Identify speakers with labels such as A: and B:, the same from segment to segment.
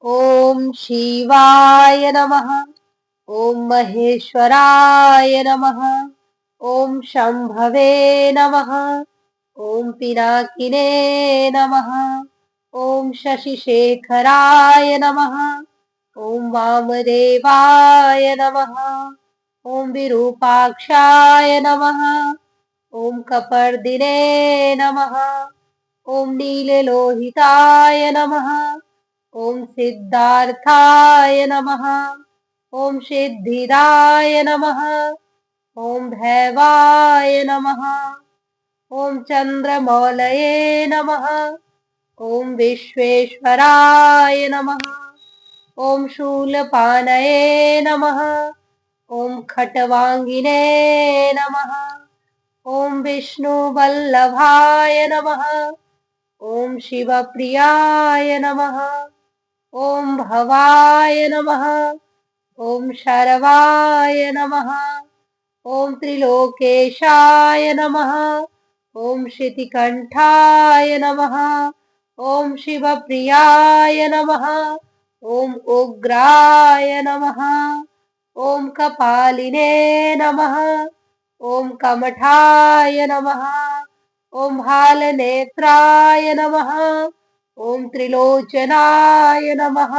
A: ॐ शिवाय नमः। ॐ महेश्वराय नमः। ॐ शम्भवे नमः। ॐ पिनाकिने नमः। ॐ शशिशेखराय नमः। ॐ वामदेवाय नमः। ॐ विरूपाक्षाय नमः। ॐ कपर्दिने नमः। ॐ नीललोहिताय नमः। ॐ सिद्धार्थाय नमः। ॐ सिद्धिदाय नमः। ॐ भैवाय नमः। ॐ चन्द्रमौलये नमः। ॐ विश्वेश्वराय नमः। ॐ शूलपाणये नमः। ॐ खट्वाङ्गिने नमः। ॐ विष्णुवल्लभाय नमः। ॐ शिवप्रियाय नमः। ॐ भवाय नमः। ॐ शर्वाय नमः। ॐ त्रिलोकेशाय नमः। ॐ शितिकण्ठाय नमः। ॐ शिवप्रियाय नमः। ॐ उग्राय नमः। ॐ कपालिने नमः। ॐ कमठाय नमः। ॐ हालनेत्राय नमः। ॐ त्रिलोचनाय नमः।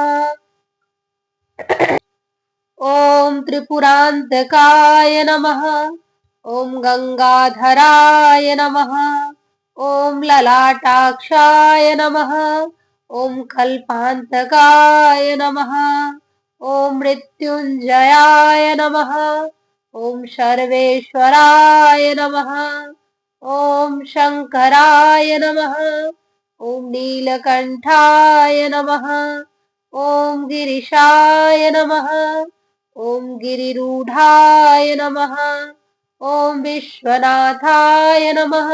A: ॐ त्रिपुरान्तकाय नमः। ॐ गंगाधराय नमः। ॐ ललाटाक्षाय नमः। ॐ कल्पान्तकाय नमः। ॐ मृत्युञ्जयाय नमः। ॐ सर्वेश्वराय नमः। ॐ शङ्कराय नमः। ॐ नीलकण्ठाय नमः। ॐ गिरिशाय नमः। ॐ गिरिरूढाय नमः। ॐ विश्वनाथाय नमः।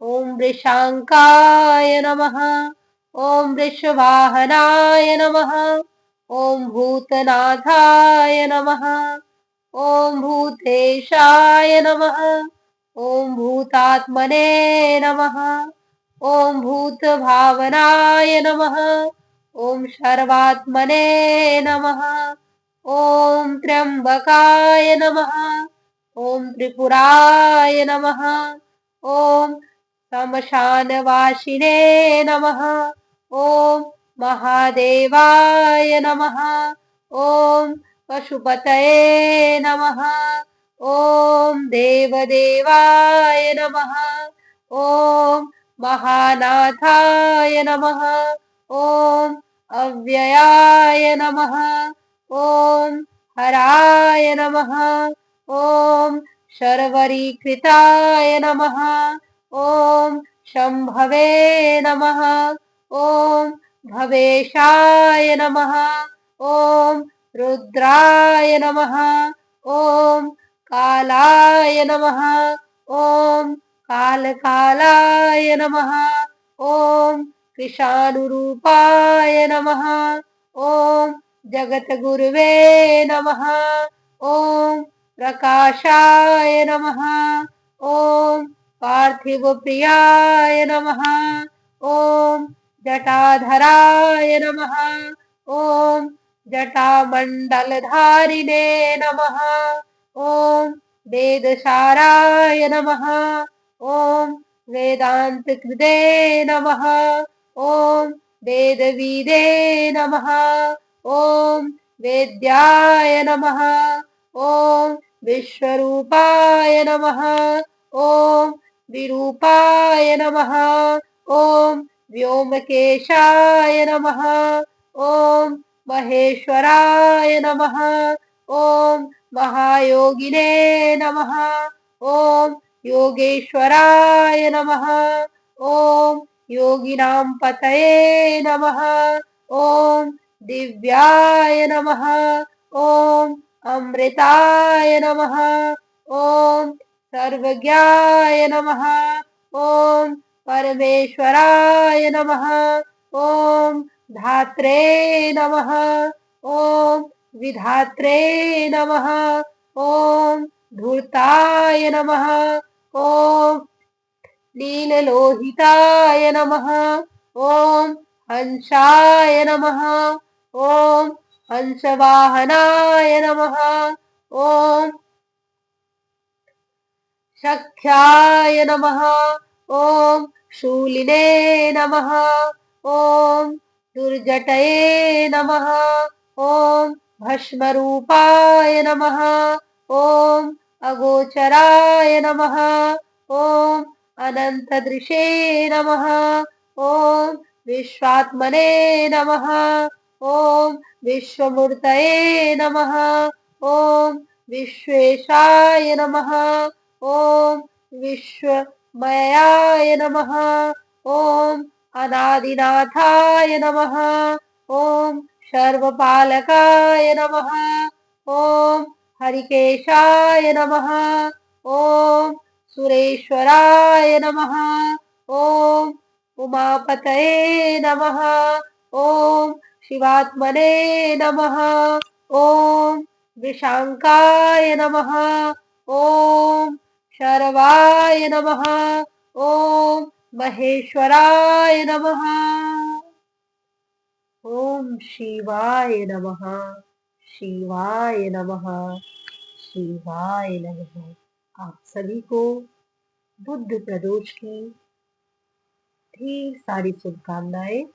A: ॐ वृषाङ्काय नमः। ॐ वृषवाहनाय नमः। ॐ भूतनाथाय नमः। ॐ भूतेशाय नमः। ॐ भूतात्मने नमः। ॐ भूतभावनाय नमः। ॐ सर्वात्मने नमः। ॐ त्र्यम्बकाय नमः। ॐ त्रिपुराय नमः। ॐ श्मशानवासिने नमः। ॐ महादेवाय नमः। ॐ पशुपतये नमः। ॐ देवदेवाय नमः। ॐ महानाथाय नमः। ॐ अव्ययाय नमः। ॐ हराय नमः। ॐ शर्वरीकृताय नमः। ॐ शम्भवे नमः। ॐ भवेशाय नमः। ॐ रुद्राय नमः। ॐ कालाय नमः। ॐ कालकालाय नमः। ॐ कृशानुरूपाय नमः। ॐ जगद्गुरुवे नमः। ॐ प्रकाशाय नमः। ॐ पार्थिवप्रियाय नमः। ॐ जटाधराय नमः। ॐ जटामण्डलधारिणे नमः। ॐ वेदसाराय नमः। ॐ वेदान्तकृते नमः। ॐ वेदविदे नमः। ॐ वेद्याय नमः। ॐ विश्वरूपाय नमः। ॐ विरूपाय नमः। ॐ व्योमकेशाय नमः। ॐ महेश्वराय नमः। ॐ महायोगिने नमः। ॐ योगेश्वराय नमः। ॐ योगिनां पतये नमः। ॐ दिव्याय नमः। ॐ अमृताय नमः। ॐ सर्वज्ञाय नमः। ॐ परमेश्वराय नमः। ॐ धात्रे नमः। ॐ विधात्रे नमः। ॐ धूर्ताय नमः। ॐ नीललोहिताय नमः। ॐ हंसाय नमः। ओम हंसवाहनाय नमः। ओम शक्याय नमः। ओम शूलिने नमः। ओम दुर्जटये नमः। ओम भस्मरूपाय नमः। ओम अगोचराय नमः। ओम अनन्तदृशे नमः। ओम विश्वात्मने नमः। ओम विश्वमूर्तये नमः। ओम विश्वेशाय नमः। ओम विश्वमयाय नमः। ओम अनादिनाथाय नमः। ओम सर्वपालकाय नमः। ओम हरिकेशाय नमः। ओम सुरेश्वराय नमः। ओम उमापतये नमः। ओम शिवात्मने नमः। ओम विशांकाय नमः। ओम शर्वाय नमः। ओम महेश्वराय नमः। ओम शिवाय नमः। शिवाय नमः। शिवाय नमः। आप सभी को बुद्ध प्रदोष की ढेर सारी शुभकामनाएं।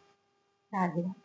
A: राधे राधे।